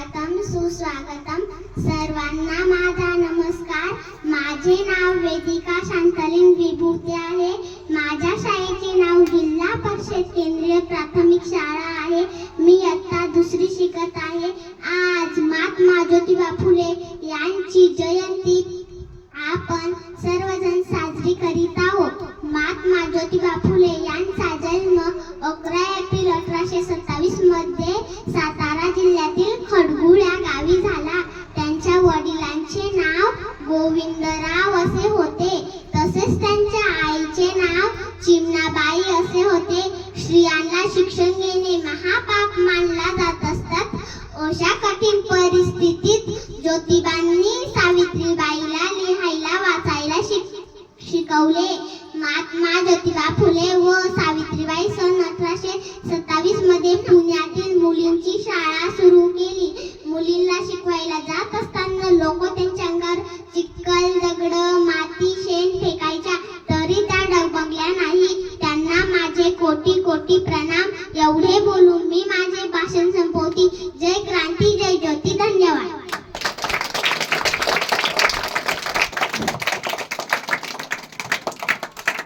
स्वागतम सुस्वागतम. सर्वांना माझा नमस्कार. माझे नाव वेदिका शांतलीन विभूते आहे. माझ्या शाळेचे नाव जिल्हा परिषद केंद्रीय प्राथमिक शाळा आहे. मी इयत्ता 2री शिकत आहे. आज महात्मा ज्योतिबा फुले यांची जयंती आपण सर्वजण साजरी करीत आहोत. महात्मा ज्योतिबा फुले यांचा जन्म 11 एप्रिल 1827 मध्ये सातारा जिल्ह्यातील खडगुळ या गावी झाला. त्यांच्या वडिलांचे नाव गोविंदराव असे होते. तसेच त्यांच्या आईचे नाव चिमणाबाई असे होते. स्त्रियांना शिक्षण घेणे महापाप मानला जात असतात. अशा कठीण परिस्थितीत ज्योतिबांनी सावित्रीबाईला लिहायला वाचायला शिकवले. महात्मा ज्योतिबा फुले व सावित्रीबाई सन 1827 मध्ये पुण्यातील मुलींची शाळा सुरू केली. मुलींना शिकवायला जात असताना लोक त्यांच्या अंगावर चिखल, दगड, माती, शेण फेकायच्या, तरी त्या डगमगल्या नाही. त्यांना माझे कोटी कोटी प्रणाम. एवढे बोलून मी माझे भाषण संपवते. जय